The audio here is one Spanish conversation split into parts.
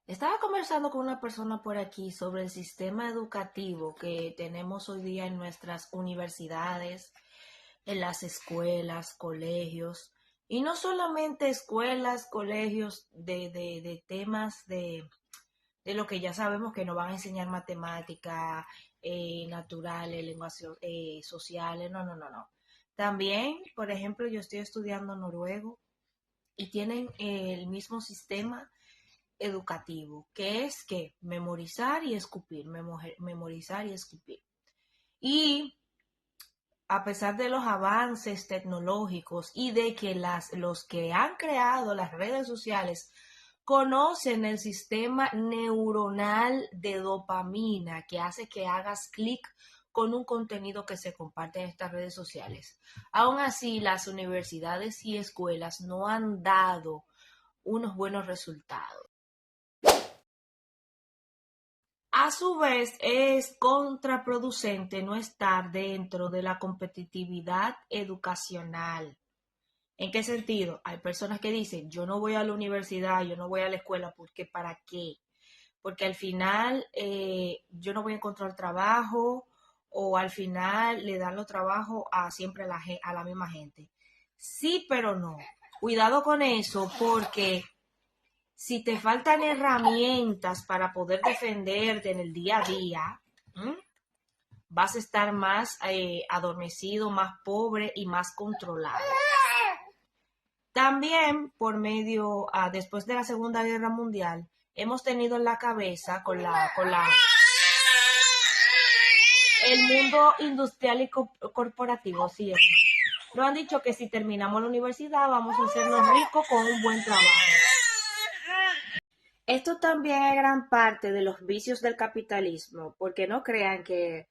Estaba conversando con una persona por aquí sobre el sistema educativo que tenemos hoy día en nuestras universidades, en las escuelas, colegios, y no solamente escuelas, colegios de temas de lo que ya sabemos que nos van a enseñar matemática, naturales, lenguas sociales, no. También, por ejemplo, yo estoy estudiando noruego y tienen el mismo sistema educativo, que es que memorizar y escupir, memorizar y escupir. Y a pesar de los avances tecnológicos y de que los que han creado las redes sociales conocen el sistema neuronal de dopamina que hace que hagas clic con un contenido que se comparte en estas redes sociales. Aún así, las universidades y escuelas no han dado unos buenos resultados. A su vez, es contraproducente no estar dentro de la competitividad educacional. ¿En qué sentido? Hay personas que dicen, yo no voy a la universidad, yo no voy a la escuela, porque ¿para qué? Porque al final yo no voy a encontrar trabajo o al final le dan los trabajos a siempre a la misma gente. Sí, pero no. Cuidado con eso porque si te faltan herramientas para poder defenderte en el día a día, ¿m? Vas a estar más adormecido, más pobre y más controlado. También después de la Segunda Guerra Mundial, hemos tenido en la cabeza el mundo industrial y corporativo, sí. Nos han dicho que si terminamos la universidad vamos a hacernos ricos con un buen trabajo. Esto también es gran parte de los vicios del capitalismo, porque no crean que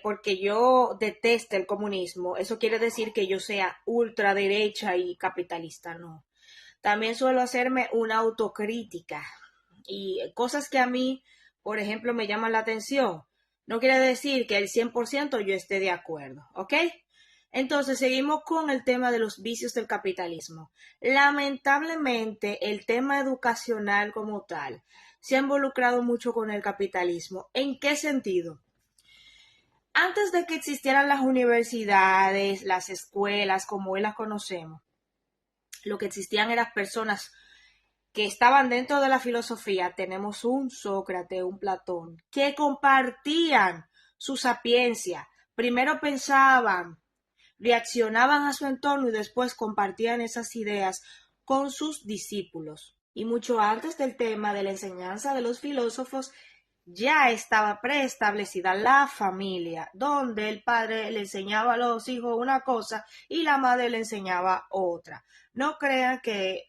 porque yo deteste el comunismo, eso quiere decir que yo sea ultraderecha y capitalista, no. También suelo hacerme una autocrítica y cosas que a mí, por ejemplo, me llaman la atención. No quiere decir que el 100% yo esté de acuerdo, ¿ok? Entonces, seguimos con el tema de los vicios del capitalismo. Lamentablemente, el tema educacional como tal se ha involucrado mucho con el capitalismo. ¿En qué sentido? Antes de que existieran las universidades, las escuelas, como hoy las conocemos, lo que existían eran personas que estaban dentro de la filosofía. Tenemos un Sócrates, un Platón, que compartían su sapiencia. Primero pensaban, reaccionaban a su entorno y después compartían esas ideas con sus discípulos. Y mucho antes del tema de la enseñanza de los filósofos, ya estaba preestablecida la familia, donde el padre le enseñaba a los hijos una cosa y la madre le enseñaba otra. No crean que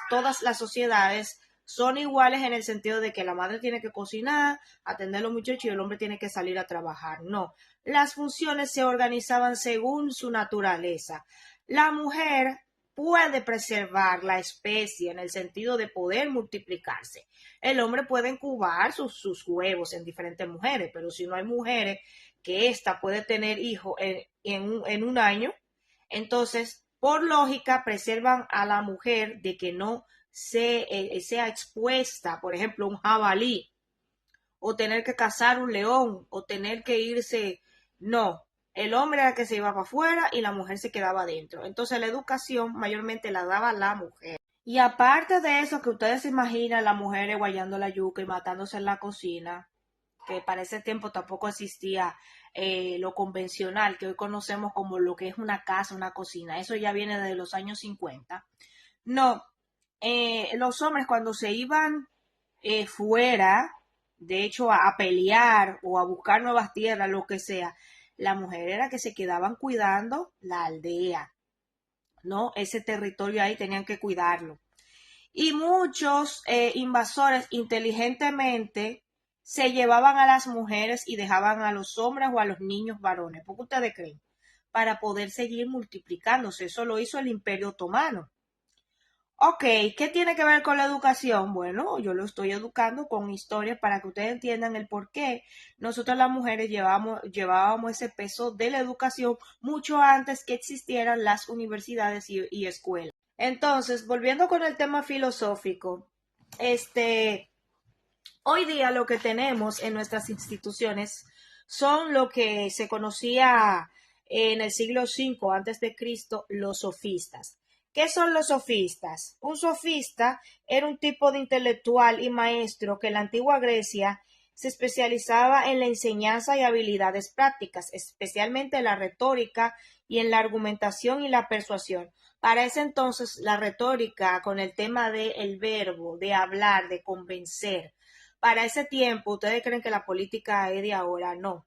todas las sociedades son iguales en el sentido de que la madre tiene que cocinar, atender a los muchachos y el hombre tiene que salir a trabajar. No, las funciones se organizaban según su naturaleza. La mujer puede preservar la especie en el sentido de poder multiplicarse. El hombre puede incubar sus huevos en diferentes mujeres, pero si no hay mujeres que ésta puede tener hijos en un año, entonces, por lógica, preservan a la mujer de que no sea expuesta, por ejemplo, un jabalí, o tener que cazar un león, o tener que irse. No, el hombre era el que se iba para afuera y la mujer se quedaba adentro. Entonces, la educación mayormente la daba la mujer. Y aparte de eso, que ustedes se imaginan las mujeres guayando la yuca y matándose en la cocina, que para ese tiempo tampoco existía lo convencional, que hoy conocemos como lo que es una casa, una cocina. Eso ya viene desde los años 50. No, los hombres cuando se iban fuera, de hecho a pelear o a buscar nuevas tierras, lo que sea, la mujer era que se quedaban cuidando la aldea, ¿no? Ese territorio ahí tenían que cuidarlo. Y muchos invasores inteligentemente se llevaban a las mujeres y dejaban a los hombres o a los niños varones. ¿Por qué ustedes creen? Para poder seguir multiplicándose. Eso lo hizo el Imperio Otomano. Ok, ¿qué tiene que ver con la educación? Bueno, yo lo estoy educando con historias para que ustedes entiendan el por qué nosotros las mujeres llevábamos ese peso de la educación mucho antes que existieran las universidades y escuelas. Entonces, volviendo con el tema filosófico, este, hoy día lo que tenemos en nuestras instituciones son lo que se conocía en el siglo V antes de Cristo, los sofistas. ¿Qué son los sofistas? Un sofista era un tipo de intelectual y maestro que en la antigua Grecia se especializaba en la enseñanza y habilidades prácticas, especialmente en la retórica y en la argumentación y la persuasión. Para ese entonces, la retórica con el tema del verbo, de hablar, de convencer. Para ese tiempo, ¿ustedes creen que la política es de ahora? No,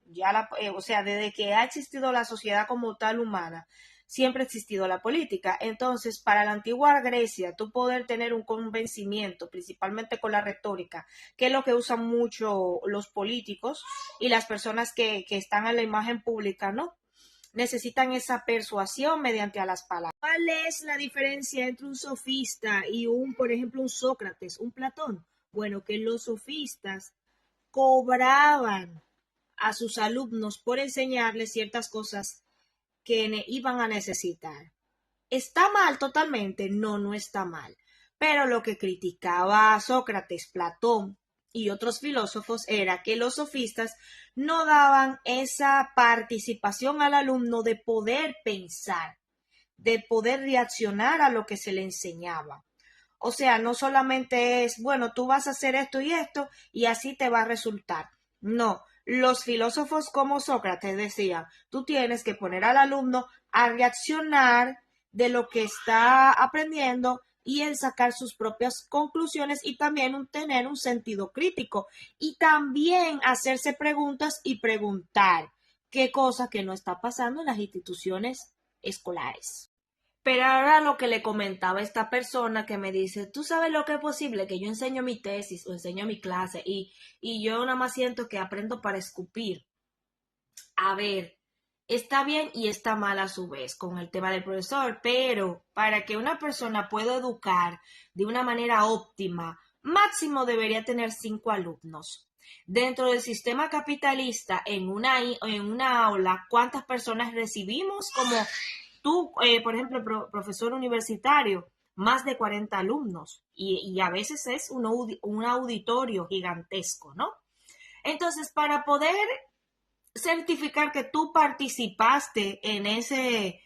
o sea, desde que ha existido la sociedad como tal humana, siempre ha existido la política. Entonces, para la antigua Grecia, tú poder tener un convencimiento, principalmente con la retórica, que es lo que usan mucho los políticos y las personas que están en la imagen pública, ¿no? Necesitan esa persuasión mediante a las palabras. ¿Cuál es la diferencia entre un sofista y por ejemplo, un Sócrates, un Platón? Bueno, que los sofistas cobraban a sus alumnos por enseñarles ciertas cosas que iban a necesitar. ¿Está mal totalmente? No, no está mal. Pero lo que criticaba Sócrates, Platón y otros filósofos era que los sofistas no daban esa participación al alumno de poder pensar, de poder reaccionar a lo que se le enseñaba. O sea, no solamente es, bueno, tú vas a hacer esto y así te va a resultar. No, los filósofos como Sócrates decían, tú tienes que poner al alumno a reaccionar de lo que está aprendiendo y en sacar sus propias conclusiones y también tener un sentido crítico y también hacerse preguntas y preguntar qué cosa que no está pasando en las instituciones escolares. Pero ahora lo que le comentaba esta persona que me dice, tú sabes lo que es posible, que yo enseño mi tesis o enseño mi clase y yo nada más siento que aprendo para escupir. A ver, está bien y está mal a su vez con el tema del profesor, pero para que una persona pueda educar de una manera óptima, máximo debería tener 5 alumnos. Dentro del sistema capitalista, en una aula, ¿cuántas personas recibimos como tú, por ejemplo, profesor universitario? Más de 40 alumnos y a veces es un auditorio gigantesco, ¿no? Entonces, para poder certificar que tú participaste en ese,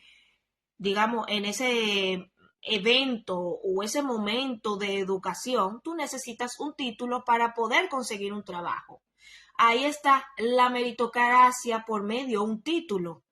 digamos, en ese evento o ese momento de educación, tú necesitas un título para poder conseguir un trabajo. Ahí está la meritocracia por medio de un título.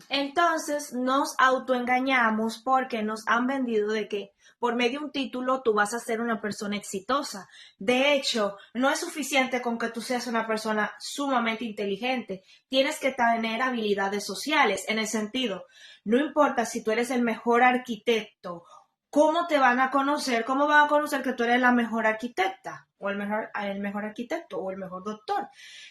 Entonces nos autoengañamos porque nos han vendido de que por medio de un título tú vas a ser una persona exitosa. De hecho, no es suficiente con que tú seas una persona sumamente inteligente. Tienes que tener habilidades sociales en el sentido, no importa si tú eres el mejor arquitecto, ¿cómo te van a conocer? ¿Cómo van a conocer que tú eres la mejor arquitecta? O el mejor arquitecto o el mejor doctor.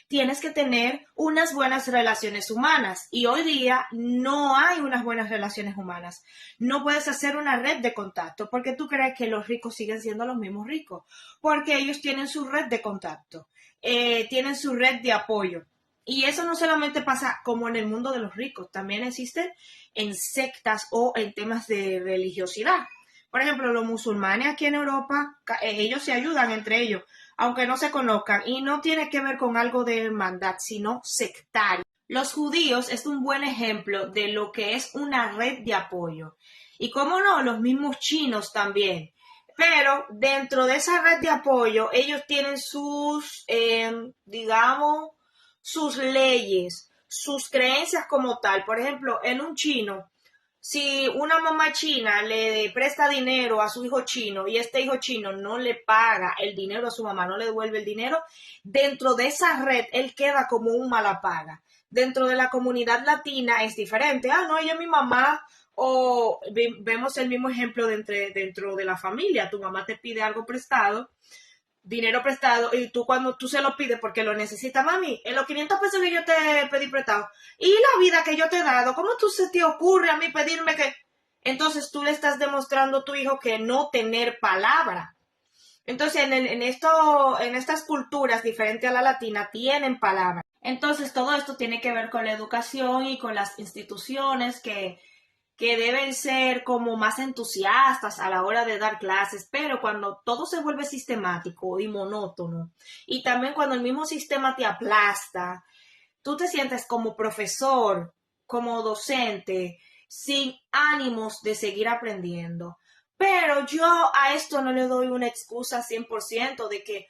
Tienes que tener unas buenas relaciones humanas y hoy día no hay unas buenas relaciones humanas. No puedes hacer una red de contacto porque tú crees que los ricos siguen siendo los mismos ricos, porque ellos tienen su red de contacto, tienen su red de apoyo. Y eso no solamente pasa como en el mundo de los ricos, también existen en sectas o en temas de religiosidad. Por ejemplo, los musulmanes aquí en Europa, ellos se ayudan entre ellos, aunque no se conozcan, y no tiene que ver con algo de hermandad, sino sectario. Los judíos es un buen ejemplo de lo que es una red de apoyo. Y cómo no, los mismos chinos también. Pero dentro de esa red de apoyo, ellos tienen sus, digamos, sus leyes, sus creencias como tal. Por ejemplo, en un chino, si una mamá china le presta dinero a su hijo chino y este hijo chino no le paga el dinero a su mamá, no le devuelve el dinero, dentro de esa red él queda como un mala paga. Dentro de la comunidad latina es diferente. Ah, no, ella es mi mamá. O vemos el mismo ejemplo dentro de la familia. Tu mamá te pide algo prestado, dinero prestado, y tú cuando tú se lo pides porque lo necesitas, mami, en los 500 pesos que yo te pedí prestado y la vida que yo te he dado, ¿cómo tú se te ocurre a mí pedirme que? Entonces tú le estás demostrando a tu hijo que no tener palabra. Entonces en estas culturas diferentes a la latina tienen palabra. Entonces todo esto tiene que ver con la educación y con las instituciones que que deben ser como más entusiastas a la hora de dar clases, pero cuando todo se vuelve sistemático y monótono, y también cuando el mismo sistema te aplasta, tú te sientes como profesor, como docente, sin ánimos de seguir aprendiendo. Pero yo a esto no le doy una excusa 100% de que,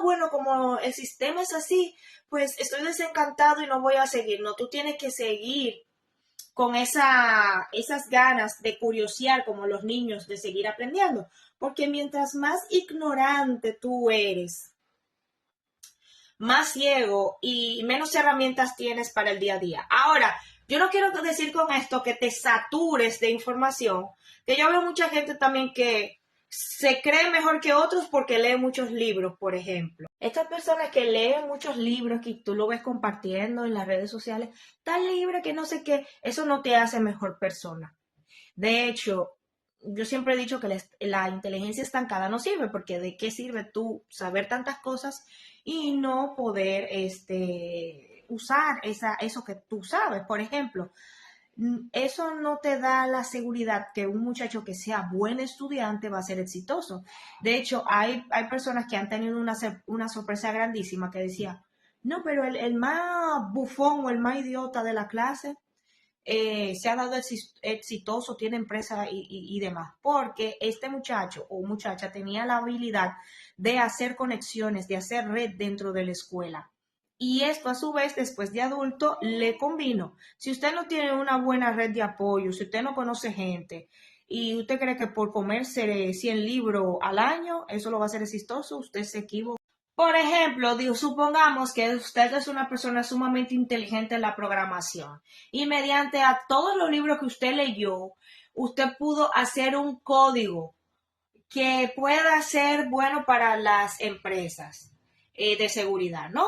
bueno, como el sistema es así, pues estoy desencantado y no voy a seguir. No, tú tienes que seguir con esas ganas de curiosear como los niños, de seguir aprendiendo. Porque mientras más ignorante tú eres, más ciego y menos herramientas tienes para el día a día. Ahora, yo no quiero decir con esto que te satures de información, que yo veo mucha gente también que se cree mejor que otros porque lee muchos libros, por ejemplo. Estas personas que leen muchos libros, que tú lo ves compartiendo en las redes sociales, tan libre que no sé qué, eso no te hace mejor persona. De hecho, yo siempre he dicho que la inteligencia estancada no sirve, porque ¿de qué sirve tú saber tantas cosas y no poder usar eso que tú sabes? Por ejemplo, eso no te da la seguridad que un muchacho que sea buen estudiante va a ser exitoso. De hecho, hay personas que han tenido una sorpresa grandísima que decía, no, pero el más bufón o el más idiota de la clase se ha dado exitoso, tiene empresa y demás, porque este muchacho o muchacha tenía la habilidad de hacer conexiones, de hacer red dentro de la escuela. Y esto a su vez, después de adulto, le convino. Si usted no tiene una buena red de apoyo, si usted no conoce gente y usted cree que por comerse 100 libros al año, eso lo va a hacer exitoso, usted se equivoca. Por ejemplo, supongamos que usted es una persona sumamente inteligente en la programación y mediante a todos los libros que usted leyó, usted pudo hacer un código que pueda ser bueno para las empresas de seguridad, ¿no?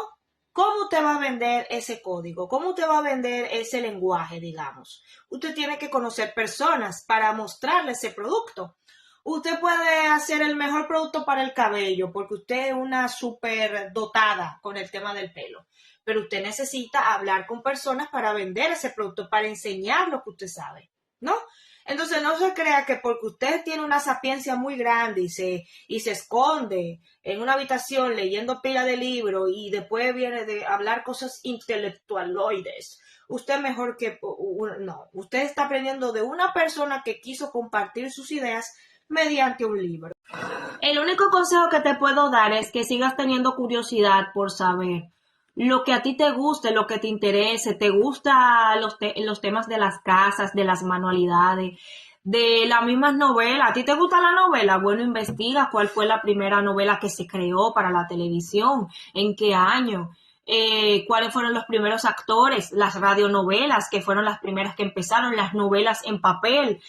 ¿Cómo usted va a vender ese código? ¿Cómo usted va a vender ese lenguaje, digamos? Usted tiene que conocer personas para mostrarle ese producto. Usted puede hacer el mejor producto para el cabello porque usted es una súper dotada con el tema del pelo. Pero usted necesita hablar con personas para vender ese producto, para enseñar lo que usted sabe, ¿no? Entonces no se crea que porque usted tiene una sapiencia muy grande y se esconde en una habitación leyendo pila de libros y después viene de hablar cosas intelectualoides, usted mejor que... No, usted está aprendiendo de una persona que quiso compartir sus ideas mediante un libro. El único consejo que te puedo dar es que sigas teniendo curiosidad por saber lo que a ti te guste, lo que te interese, te gusta los temas de las casas, de las manualidades, de las mismas novelas. ¿A ti te gusta la novela? Bueno, investiga cuál fue la primera novela que se creó para la televisión, en qué año, cuáles fueron los primeros actores, las radionovelas que fueron las primeras que empezaron, las novelas en papel,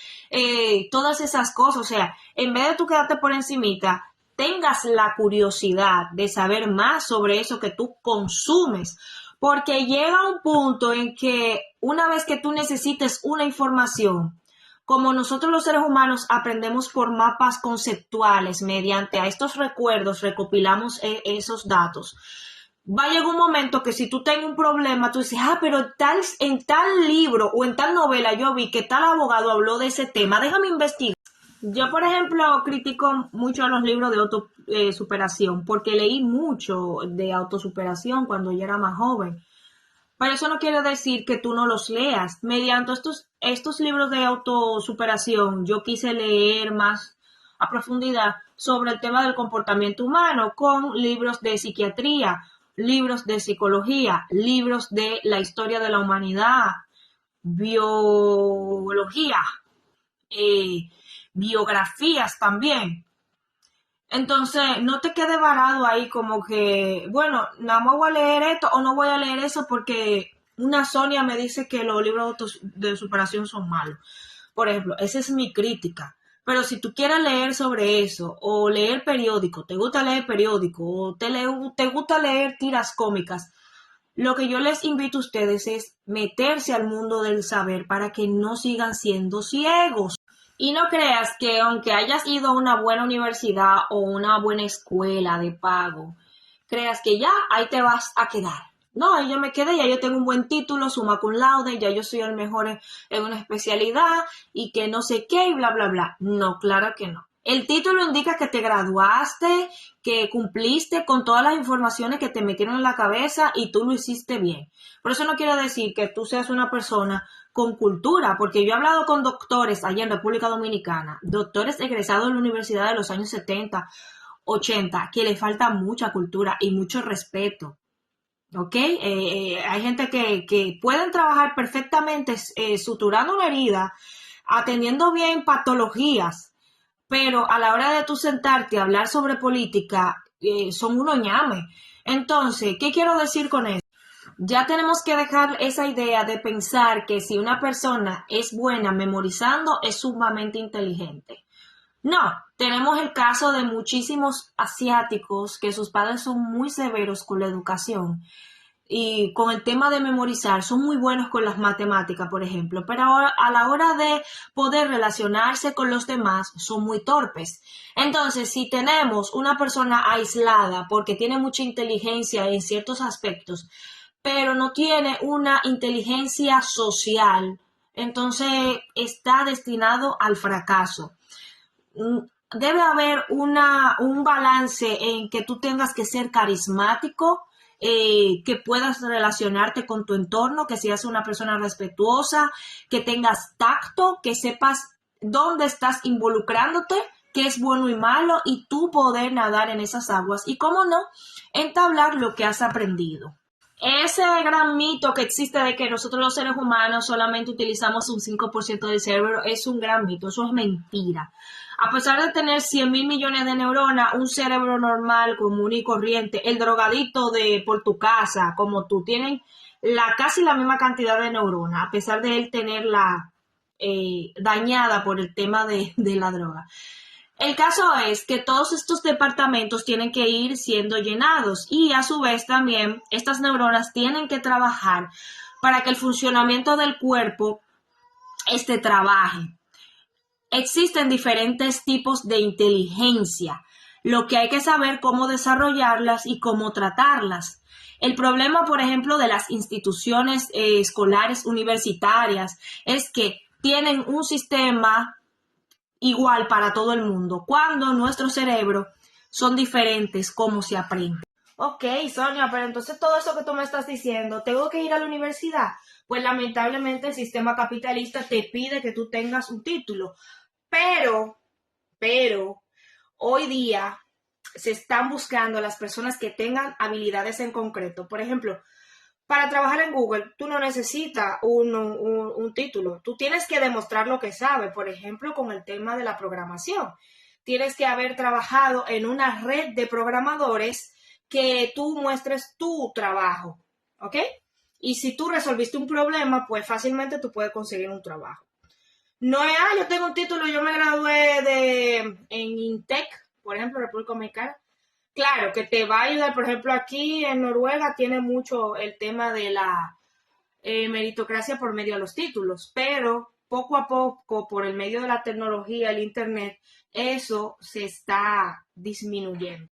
todas esas cosas. O sea, en vez de tú quedarte por encimita, tengas la curiosidad de saber más sobre eso que tú consumes, porque llega un punto en que una vez que tú necesites una información, como nosotros los seres humanos aprendemos por mapas conceptuales, mediante a estos recuerdos recopilamos esos datos, va a llegar un momento que si tú tienes un problema, tú dices, pero en tal libro o en tal novela yo vi que tal abogado habló de ese tema, déjame investigar. Yo, por ejemplo, critico mucho los libros de autosuperación porque leí mucho de autosuperación cuando yo era más joven. Pero eso no quiere decir que tú no los leas. Mediante estos libros de autosuperación, yo quise leer más a profundidad sobre el tema del comportamiento humano con libros de psiquiatría, libros de psicología, libros de la historia de la humanidad, biología, biografías también. Entonces, no te quedes varado ahí como que, bueno, nada más voy a leer esto o no voy a leer eso porque una Sonia me dice que los libros de superación son malos. Por ejemplo, esa es mi crítica. Pero si tú quieres leer sobre eso o leer periódico, te gusta leer periódico o te gusta leer tiras cómicas, lo que yo les invito a ustedes es meterse al mundo del saber para que no sigan siendo ciegos. Y no creas que aunque hayas ido a una buena universidad o una buena escuela de pago, creas que ya ahí te vas a quedar. No, ahí yo me quedé, ya yo tengo un buen título, summa cum laude, ya yo soy el mejor en una especialidad y que no sé qué y bla, bla, bla. No, claro que no. El título indica que te graduaste, que cumpliste con todas las informaciones que te metieron en la cabeza y tú lo hiciste bien. Por eso no quiero decir que tú seas una persona con cultura, porque yo he hablado con doctores allá en República Dominicana, doctores egresados de la universidad de los años 70, 80, que le falta mucha cultura y mucho respeto. ¿Ok? Hay gente que pueden trabajar perfectamente suturando una herida, atendiendo bien patologías, pero a la hora de tú sentarte a hablar sobre política, son unos ñame. Entonces, ¿qué quiero decir con eso? Ya tenemos que dejar esa idea de pensar que si una persona es buena memorizando, es sumamente inteligente. No, tenemos el caso de muchísimos asiáticos que sus padres son muy severos con la educación y con el tema de memorizar, son muy buenos con las matemáticas, por ejemplo, pero ahora a la hora de poder relacionarse con los demás son muy torpes. Entonces, si tenemos una persona aislada porque tiene mucha inteligencia en ciertos aspectos, pero no tiene una inteligencia social, entonces está destinado al fracaso. Debe haber un balance en que tú tengas que ser carismático, que puedas relacionarte con tu entorno, que seas una persona respetuosa, que tengas tacto, que sepas dónde estás involucrándote, qué es bueno y malo, y tú poder nadar en esas aguas y, cómo no, entablar lo que has aprendido. Ese gran mito que existe de que nosotros los seres humanos solamente utilizamos un 5% del cerebro es un gran mito, eso es mentira. A pesar de tener 100.000 millones de neuronas, un cerebro normal, común y corriente, el drogadito de por tu casa, como tú, tienen casi la misma cantidad de neuronas, a pesar de él tenerla dañada por el tema de la droga. El caso es que todos estos departamentos tienen que ir siendo llenados y a su vez también estas neuronas tienen que trabajar para que el funcionamiento del cuerpo trabaje. Existen diferentes tipos de inteligencia, lo que hay que saber cómo desarrollarlas y cómo tratarlas. El problema, por ejemplo, de las instituciones escolares universitarias es que tienen un sistema igual para todo el mundo, cuando nuestros cerebros son diferentes, cómo se aprende. Ok, Sonia, pero entonces todo eso que tú me estás diciendo, ¿tengo que ir a la universidad? Pues lamentablemente el sistema capitalista te pide que tú tengas un título, pero, hoy día se están buscando las personas que tengan habilidades en concreto. Por ejemplo, para trabajar en Google, tú no necesitas un título. Tú tienes que demostrar lo que sabes. Por ejemplo, con el tema de la programación. Tienes que haber trabajado en una red de programadores que tú muestres tu trabajo. ¿Ok? Y si tú resolviste un problema, pues fácilmente tú puedes conseguir un trabajo. No es, yo tengo un título, yo me gradué en Intec, por ejemplo, República Dominicana. Claro, que te va a ayudar, por ejemplo, aquí en Noruega tiene mucho el tema de la meritocracia por medio de los títulos, pero poco a poco, por el medio de la tecnología, el Internet, eso se está disminuyendo.